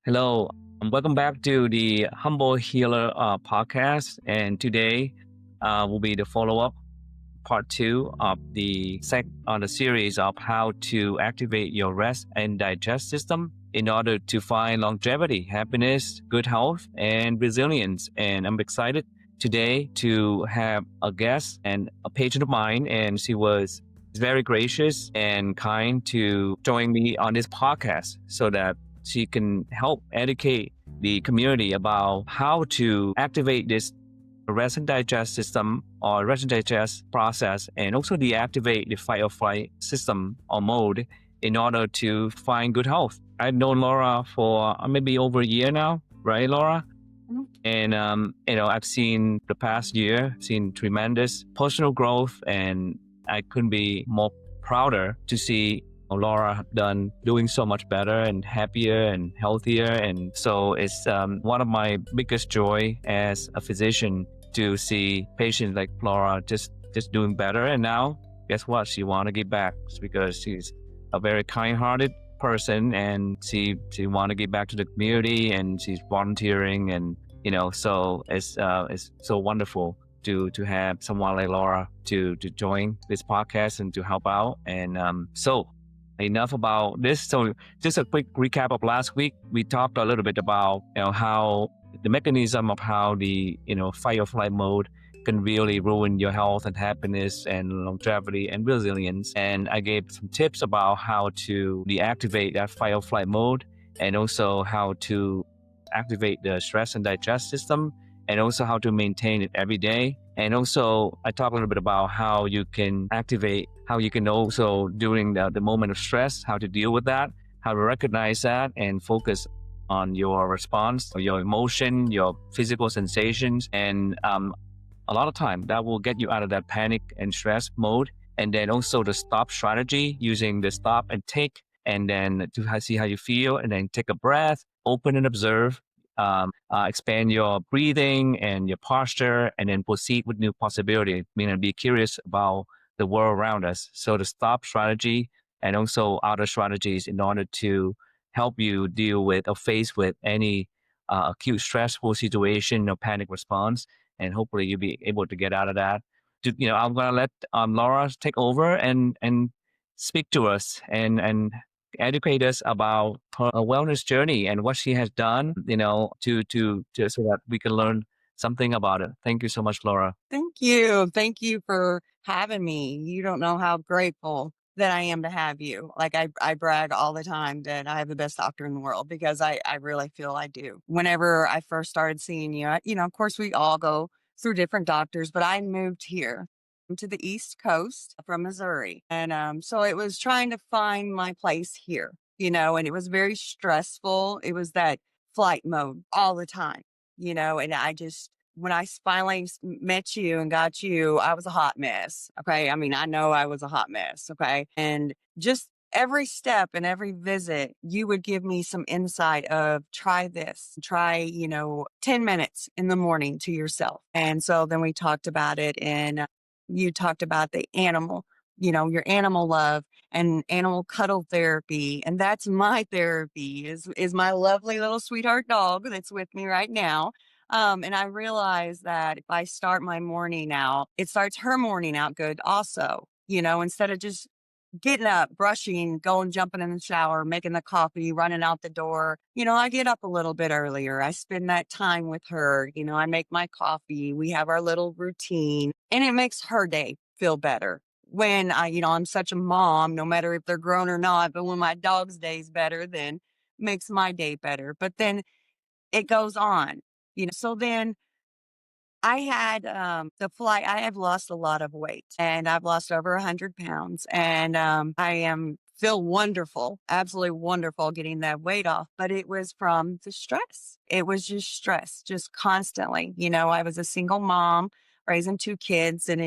Hello, welcome back to the Humble Healer podcast. And today will be the follow up part two of the series of how to activate your rest and digest system in order to find longevity, happiness, good health, and resilience. And I'm excited today to have a guest and a patient of mine, and she was very gracious and kind to join me on this podcast so that she can help educate the community about how to activate this rest and digest system or rest and digest process, and also deactivate the fight or flight system or mode in order to find good health. I've known Laura for maybe over a year now, right, Laura? Mhm. And I've seen the past year, seen tremendous personal growth, and I couldn't be more prouder to see Laura done doing so much better and happier and healthier. And so it's one of my biggest joy as a physician to see patients like Laura just doing better. And now, guess what? She want to give back because she's a very kind-hearted person, and she want to give back to the community, and she's volunteering, and so it's so wonderful to have someone like Laura to join this podcast and to help out. And so enough about this. So just a quick recap of last week. We talked a little bit about how the mechanism of how the fight or flight mode can really ruin your health and happiness and longevity and resilience. And I gave some tips about how to deactivate that fight or flight mode, and also how to activate the stress and digest system, and also how to maintain it every day. And also I talked a little bit about how you can also during the moment of stress, how to deal with that, how to recognize that and focus on your response or your emotion, your physical sensations. And a lot of time that will get you out of that panic and stress mode. And then also the stop strategy, using the stop and take, and then to see how you feel, and then take a breath, open and observe, expand your breathing and your posture, and then proceed with new possibility, meaning be curious about the world around us. So the stop strategy and also other strategies in order to help you deal with or face with any acute stressful situation or panic response, and hopefully you'll be able to get out of that. I'm gonna let Laura take over and speak to us and educate us about her wellness journey and what she has done, to so that we can learn something about it. Thank you so much, Laura. Thank you. Thank you for having me. You don't know how grateful that I am to have you. Like I brag all the time that I have the best doctor in the world because I really feel I do. Whenever I first started seeing you, of course we all go through different doctors, but I moved here to the East Coast from Missouri. And so it was trying to find my place here, and it was very stressful. It was that flight mode all the time, and when I finally met you and got you, I was a hot mess. Okay. I mean, I know I was a hot mess. Okay. And just every step and every visit, you would give me some insight of try this, try, 10 minutes in the morning to yourself. And so then we talked about it, and you talked about the animal, your animal love and animal cuddle therapy. And that's my therapy is my lovely little sweetheart dog that's with me right now. And I realize that if I start my morning out, it starts her morning out good also, instead of just getting up, brushing, going, jumping in the shower, making the coffee, running out the door. I get up a little bit earlier. I spend that time with her. I make my coffee. We have our little routine, and it makes her day feel better. When I'm such a mom, no matter if they're grown or not, but when my dog's day's better, then makes my day better. But then it goes on, So then I had the flight. I have lost a lot of weight, and I've lost over 100 pounds, and I am feel wonderful, absolutely wonderful getting that weight off. But it was from the stress. It was just stress, just constantly. I was a single mom raising two kids, and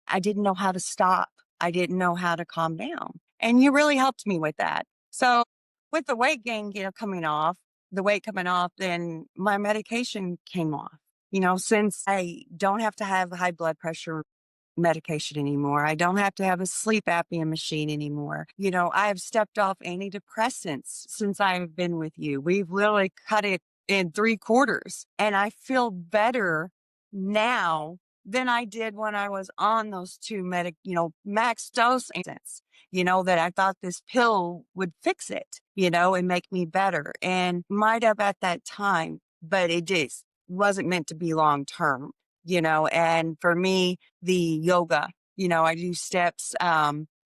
I didn't know how to stop. I didn't know how to calm down, and you really helped me with that. So with the weight gain, the weight coming off, then my medication came off. Since I don't have to have high blood pressure, medication anymore. I don't have to have a sleep apnea machine anymore. I have stepped off antidepressants since I've been with you. We've literally cut it in three quarters. And I feel better now than I did when I was on those two max dose that I thought this pill would fix it, and make me better. And might have at that time, but it just wasn't meant to be long term, and for me, the yoga, I do steps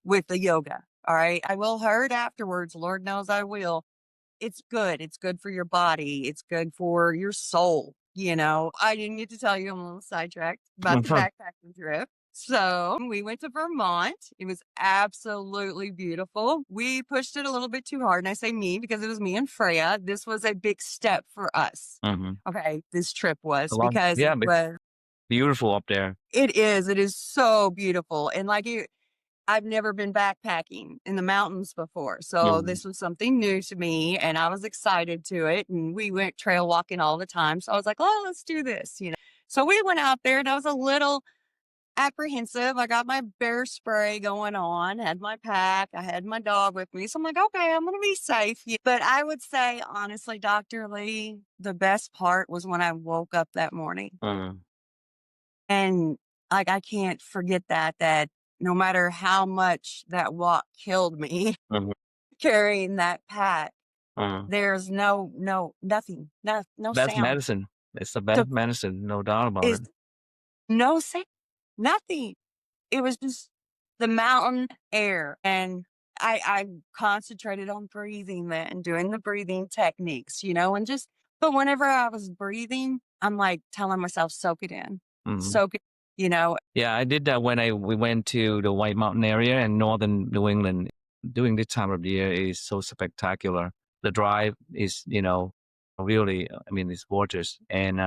with the yoga. All right. I will hurt afterwards. Lord knows I will. It's good. It's good for your body. It's good for your soul. I didn't get to tell you, I'm a little sidetracked about the backpacking trip. So we went to Vermont. It was absolutely beautiful. We pushed it a little bit too hard. And I say me because it was me and Freya. This was a big step for us. Mm-hmm. Okay. This trip A was lot. because Yeah, it it's was, beautiful up there. it is. It is so beautiful. And I've never been backpacking in the mountains before. So Mm-hmm. this was something new to me and I was excited to it. And we went trail walking all the time. So I was like, oh, let's do this. So we went out there and I was a little apprehensive. I got my bear spray going on, had my pack, I had my dog with me. So I'm like, okay, I'm going to be safe. But I would say, honestly, Dr. Lee, the best part was when I woke up that morning. Mm-hmm. And I can't forget that no matter how much that walk killed me Mm-hmm. carrying that pack, Mm-hmm. there's nothing, no That's sound. medicine. It's the So best medicine, no doubt about is it. no sound, nothing. It was just the mountain air. And I concentrated on breathing then, doing the breathing techniques, and but whenever I was breathing, I'm like telling myself, soak it in, Mm-hmm. soak it, you know, Yeah, I did that when we went to the White Mountain area in northern New England. During this time of the year is so spectacular. The drive is, really, I mean, it's gorgeous. And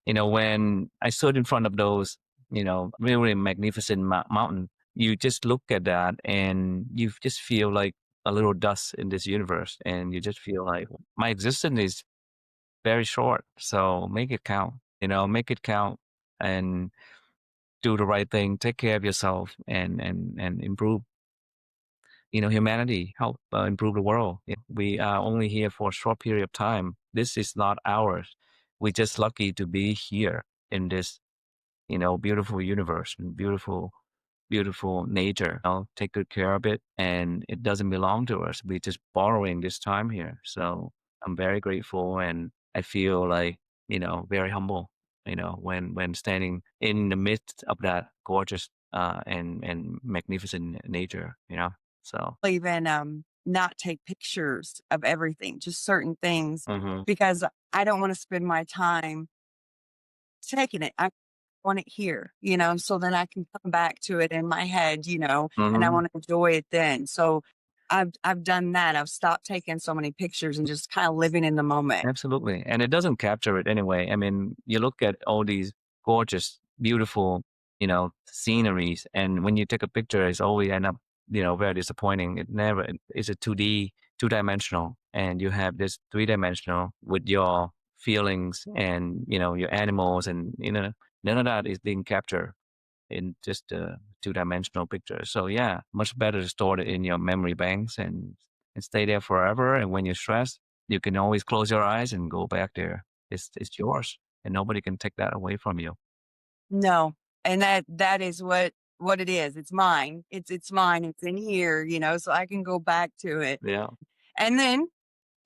when I stood in front of those, really magnificent mountain, you just look at that and you just feel like a little dust in this universe, and you just feel like my existence is very short. So make it count. Make it count, and do the right thing, take care of yourself, and improve, humanity, help improve the world. We are only here for a short period of time. This is not ours. We're just lucky to be here in this, beautiful universe and beautiful nature. Take good care of it, and it doesn't belong to us. We're just borrowing this time here. So I'm very grateful, and I feel like, very humble, when standing in the midst of that gorgeous and magnificent nature. So. even not take pictures of everything, just certain things, Mm-hmm. because I don't want to spend my time taking it. I want it here, so then I can come back to it in my head, and I Mm-hmm. want to enjoy it then. So I've done that. I've stopped taking so many pictures and just kind of living in the moment. Absolutely. And it doesn't capture it anyway. I mean, you look at all these gorgeous, beautiful, sceneries, and when you take a picture, it's always end up, very disappointing. It never, it's a 2D, two-dimensional, and you have this three-dimensional with your feelings and, your animals, and, none of that is being captured in just a two-dimensional picture. So yeah, much better to store it in your memory banks and stay there forever. And when you're stressed, you can always close your eyes and go back there. It's yours, and nobody can take that away from you. No, and that is what it is. It's mine. It's mine. It's in here, so I can go back to it. Yeah, And then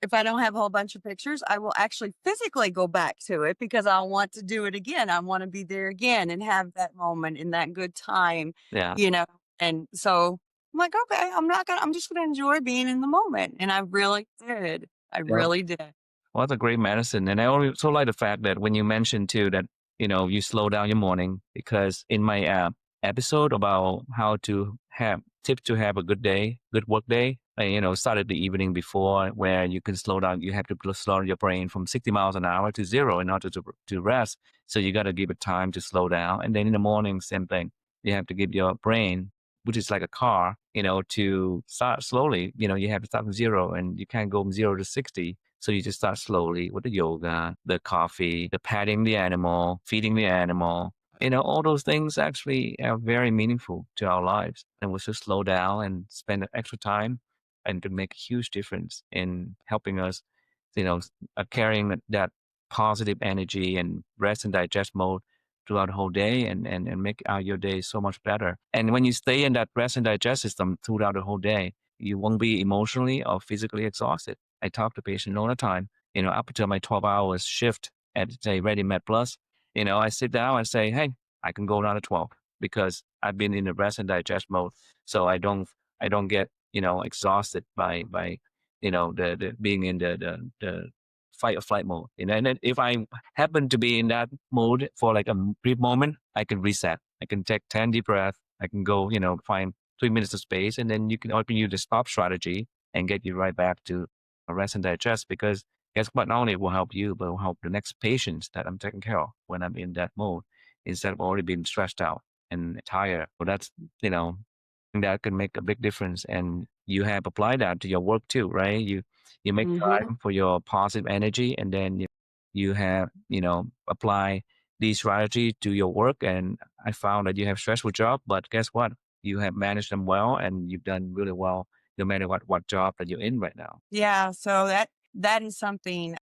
if I don't have a whole bunch of pictures, I will actually physically go back to it because I want to do it again. I want to be there again and have that moment and that good time, yeah, you know. And so I'm like, okay, I'm just gonna enjoy being in the moment. And I really did. I yeah. really did. Well, that's a great medicine. And I also like the fact that when you mentioned too that, you slow down your morning, because in my episode about how to have tips to have a good day, good work day, I, started the evening before, where you can slow down. You have to slow down your brain from 60 miles an hour to zero in order to rest. So you got to give it time to slow down. And then in the morning, same thing. You have to give your brain, which is like a car, to start slowly. You have to start from zero, and you can't go from zero to 60. So you just start slowly with the yoga, the coffee, the patting the animal, feeding the animal, All those things actually are very meaningful to our lives. And we should slow down and spend extra time and to make a huge difference in helping us, carrying that positive energy and rest and digest mode throughout the whole day and make your day so much better. And when you stay in that rest and digest system throughout the whole day, you won't be emotionally or physically exhausted. I talk to patients all the time, up until my 12 hours shift at, say, Ready Med Plus, I sit down and say, hey, I can go down to 12 because I've been in the rest and digest mode. So I don't get, exhausted by, the being in the fight or flight mode. And then if I happen to be in that mode for like a brief moment, I can reset. I can take 10 deep breaths. I can go, find 3 minutes of space, and then you can open you the stop strategy and get you right back to a rest and digest because guess what? Not only it will help you, but it will help the next patients that I'm taking care of when I'm in that mode instead of already being stressed out and tired. So that's, you know, that can make a big difference. And you have applied that to your work too, right? You make Hmm. time for your positive energy and then you have, apply these strategy to your work. And I found that you have stressful job, but guess what? You have managed them well and you've done really well no matter what job that you're in right now. Yeah. So that is something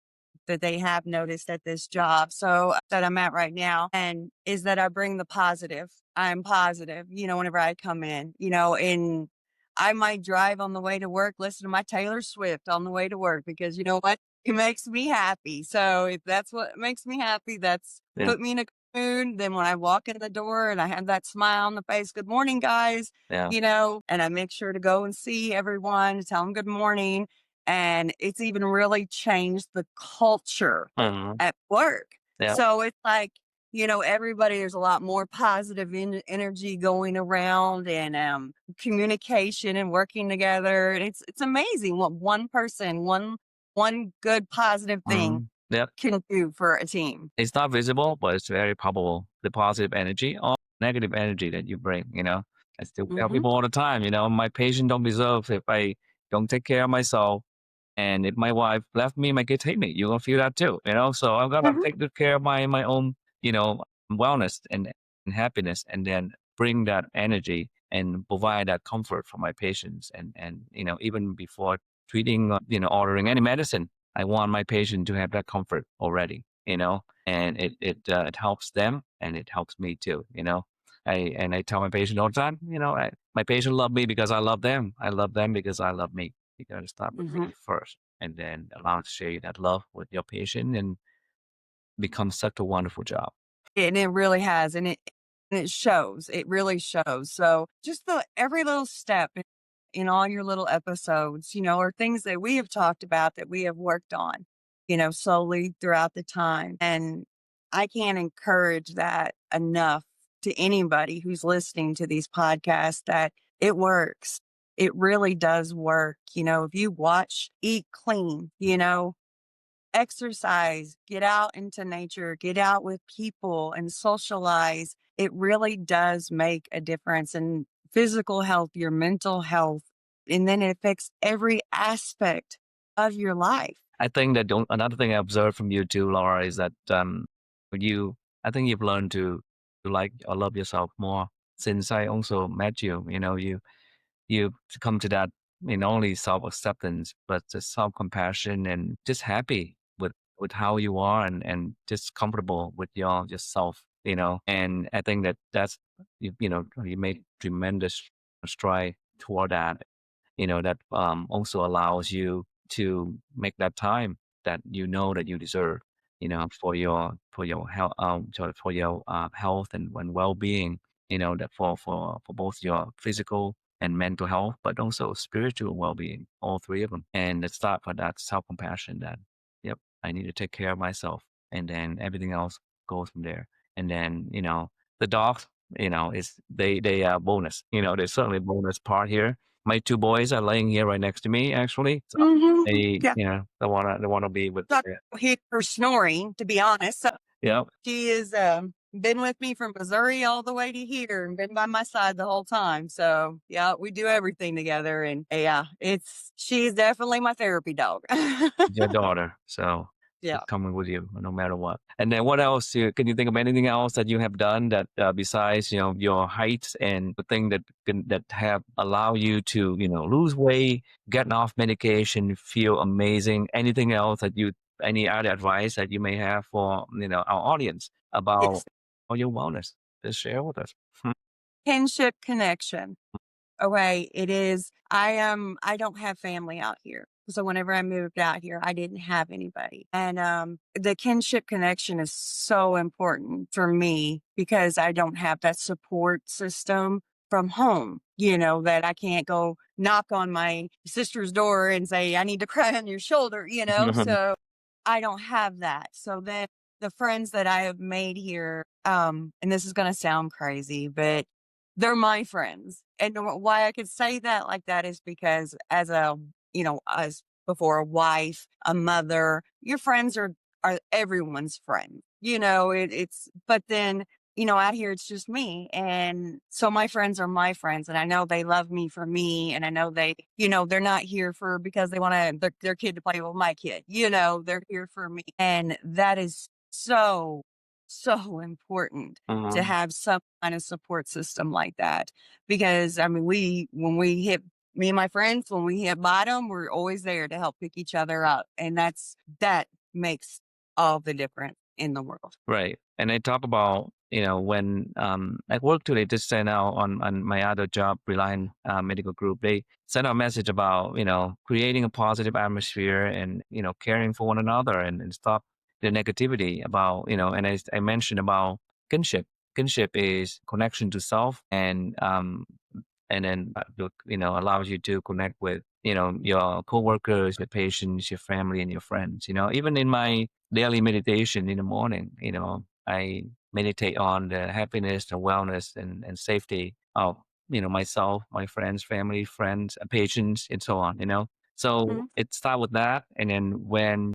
that they have noticed at this job. So that I'm at right now, and is that I bring the positive. I'm positive, whenever I come in, and I might drive on the way to work, listen to my Taylor Swift on the way to work because you know what? It makes me happy. So if that's what makes me happy, that's Yeah. put me in a good mood. Then when I walk in the door and I have that smile on the face, good morning, guys, Yeah. and I make sure to go and see everyone, tell them good morning, and it's even really changed the culture Mhm. at work. Yeah. So it's like, everybody, there's a lot more positive energy going around and communication and working together. And it's amazing what one person, one good positive thing Mhm. Yep. can do for a team. It's not visible, but it's very palpable. The positive energy or negative energy that you bring, I still tell Hmm. people all the time, my patient don't deserve if I don't take care of myself. And if my wife left me, my kids hate me. You're gonna feel that too, So I'm gonna Hmm. take good care of my own, wellness and happiness, and then bring that energy and provide that comfort for my patients. And even before treating, ordering any medicine, I want my patient to have that comfort already, and it helps them and it helps me too, I tell my patient all the time, my patient love me because I love them. I love them because I love me. You got to start with Hmm. me first and then allow to share that love with your patient and become such a wonderful job. And it really has, and it shows. It really shows. So just the every little step in all your little episodes, are things that we have talked about that we have worked on, slowly throughout the time. And I can't encourage that enough to anybody who's listening to these podcasts that it works. It really does work. If you watch, eat clean, exercise, get out into nature, get out with people and socialize. It really does make a difference in physical health, your mental health, and then it affects every aspect of your life. I think that another thing I observed from you too, Laura, is that when I think you've learned to like or love yourself more since I also met you. You come to that not only self acceptance, but just self compassion and just happy with how you are and just comfortable with yourself. And I think that's you made tremendous stride toward that. That also allows you to make that time that that you deserve. For your health, for your health and well being. That for both your physical and mental health, but also spiritual well being, all three of them. And let's start with that self compassion. That yep, I need to take care of myself, and then everything else goes from there. And then the dogs, is they are bonus. There's certainly a bonus part here. My two boys are laying here right next to me, actually. So Hmm. they, Yeah. they wanna be with. Not hear her snoring, to be honest. So Yeah, she has been with me from Missouri all the way to here and been by my side the whole time. So yeah, we do everything together. And yeah, she's definitely my therapy dog. your daughter. So Yeah. coming with you no matter what. And then what else? Can you think of anything else that you have done that besides your heights and the thing that have allow you to lose weight, get off medication, feel amazing? Anything else that you any other advice that you may have for our audience about Yes. all your wellness? Just share with us. Hmm. Kinship connection. Okay, it is. I don't have family out here. So whenever I moved out here, I didn't have anybody. And the kinship connection is so important for me because I don't have that support system from home, that I can't go knock on my sister's door and say, I need to cry on your shoulder. So I don't have that. So then the friends that I have made here, and this is going to sound crazy, but they're my friends. And why I could say that like that is because as before a wife, a mother, your friends are everyone's friend. But then, out here it's just me. And so my friends are my friends and I know they love me for me. And I know they're not here for because they want their kid to play with my kid. They're here for me. And that is so, so important to Mhm. have some kind of support system like that. Because I mean, when we hit me and my friends, when we hit bottom, we're always there to help pick each other up. And that makes all the difference in the world. Right. And I talk about, when at work today, just sent out on my other job, Reliant Medical Group, they sent out a message about, creating a positive atmosphere and, caring for one another and stop the negativity about, and I mentioned about kinship. Kinship is connection to self and then allows you to connect with your coworkers, your patients, your family, and your friends. Even in my daily meditation in the morning, I meditate on the happiness, the wellness, and safety of myself, my friends, family, friends, patients, and so on. So Mhm, it starts with that, and then when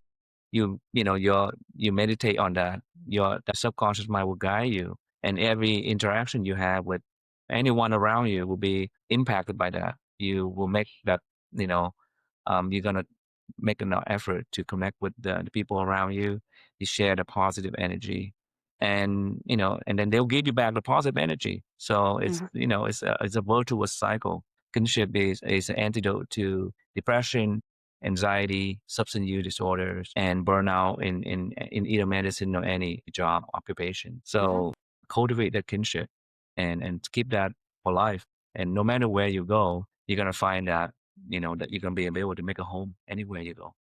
you meditate on that, your the subconscious mind will guide you, and every interaction you have with anyone around you will be impacted by that. You will make that, you know, you're gonna make an effort to connect with the people around you. You share the positive energy, and then they'll give you back the positive energy. So mhm, it's a virtuous cycle. Kinship is an antidote to depression, anxiety, substance use disorders, and burnout in either medicine or any job occupation. mhm. So cultivate that kinship and keep that for life. And no matter where you go, you're gonna find that that you're gonna be able to make a home anywhere you go.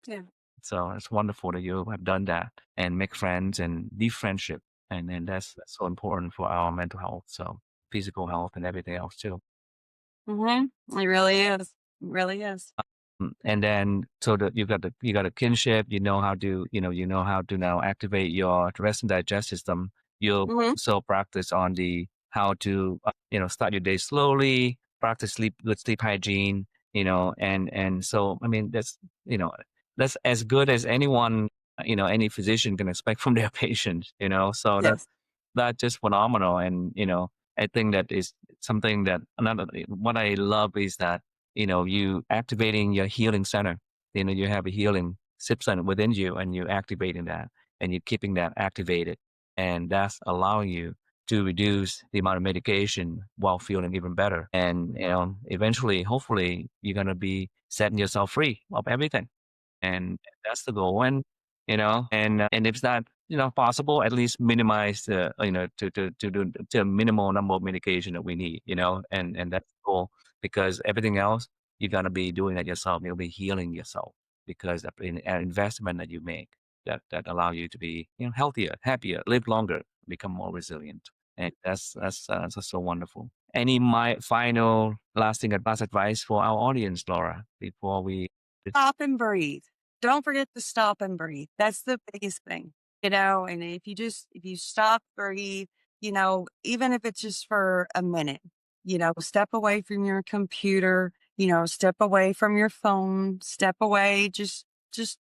Yeah. So it's wonderful that you have done that and make friends and deep friendship. And that's so important for our mental health. So physical health and everything else too. Mhm. It really is. It really is. And then so that you got a kinship, you know how to now activate your rest and digest system. You'll Mhm. also practice on the how to start your day slowly, practice good sleep hygiene, and so I mean that's as good as anyone any physician can expect from their patients, so Yes. that's just phenomenal. And I think that is something that another what I love is that you activating your healing center. You have a healing SIP center within you, and you're activating that, and you're keeping that activated, and that's allowing you to reduce the amount of medication while feeling even better. And eventually, hopefully, you're gonna be setting yourself free of everything, and that's the goal. And and if it's not possible, at least minimize the to do to a minimal number of medication that we need, and that's the goal, because everything else you're gonna be doing that yourself. You'll be healing yourself because of an investment that you make that allow you to be healthier, happier, live longer, become more resilient. And that's just so wonderful. Any my final lasting advice for our audience, Laura, before we Stop and breathe. Don't forget to stop and breathe. That's the biggest thing. And if you stop, breathe, even if it's just for a minute, step away from your computer, step away from your phone, step away, just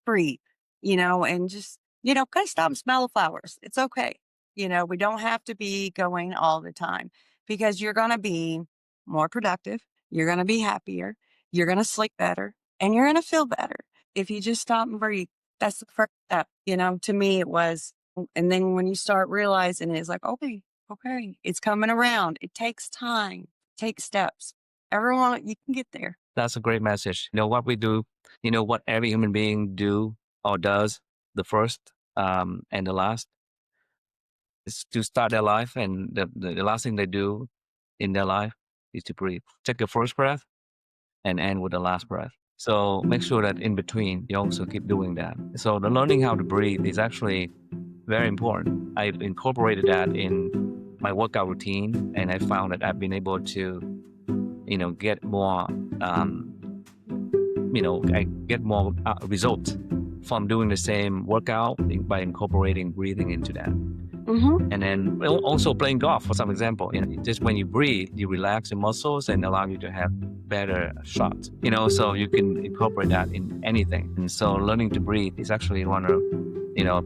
breathe, and just, kind of stop and smell the flowers. It's okay. We don't have to be going all the time because you're going to be more productive. You're going to be happier. You're going to sleep better and you're going to feel better if you just stop and breathe. That's the first step, to me it was. And then when you start realizing it, it's like, okay, okay, it's coming around. It takes time, take steps. Everyone, you can get there. That's a great message. What we do, what every human being do or does, the first and the last is to start their life, and the last thing they do in their life is to breathe. Take your first breath and end with the last breath. So make sure that in between you also keep doing that. So the learning how to breathe is actually very important. I've incorporated that in my workout routine, and I found that I've been able to, get more, I get more results from doing the same workout by incorporating breathing into that. Mm-hmm. And then also playing golf, for some example, just when you breathe, you relax your muscles and allow you to have better shots, so you can incorporate that in anything. And so learning to breathe is actually one of,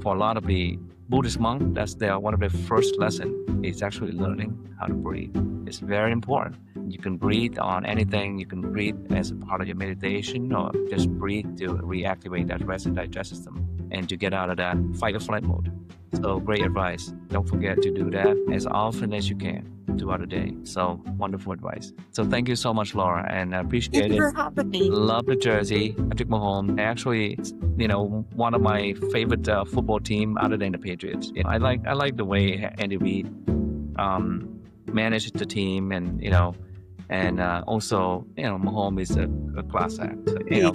for a lot of the Buddhist monks, that's one of their first lesson is actually learning how to breathe. It's very important. You can breathe on anything. You can breathe as a part of your meditation, or just breathe to reactivate that rest and digest system and to get out of that fight or flight mode. So great advice. Don't forget to do that as often as you can throughout the day. So wonderful advice. So thank you so much, Laura, and I Thank appreciate you it. for having me. Love the jersey. I took my home. Actually, it's, one of my favorite football team other than the Patriots. I like the way Andy Reid managed the team, and also Mahomes is a class act. So, Yeah.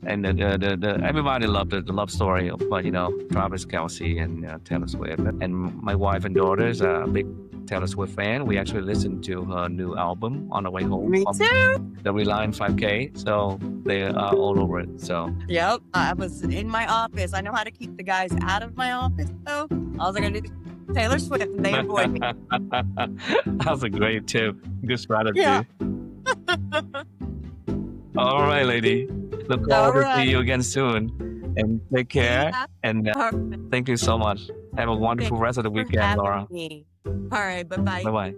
and everybody loved the love story of Travis Kelce and Taylor Swift. And my wife and daughters are a big Taylor Swift fan. We actually listened to her new album on the way home Me from too. the Reliant 5K. So they are all over it. So Yep. I was in my office. I know how to keep the guys out of my office, though. All I gotta do is Taylor Swift, and they avoid me. that's a great tip. Good strategy. Yeah. All right, lady. Look All forward to see right. you again soon. And take care. Yeah. And All right. thank you so much. Have a wonderful Thank rest of the you for weekend, having Laura. me. All right. Bye-bye. Bye bye.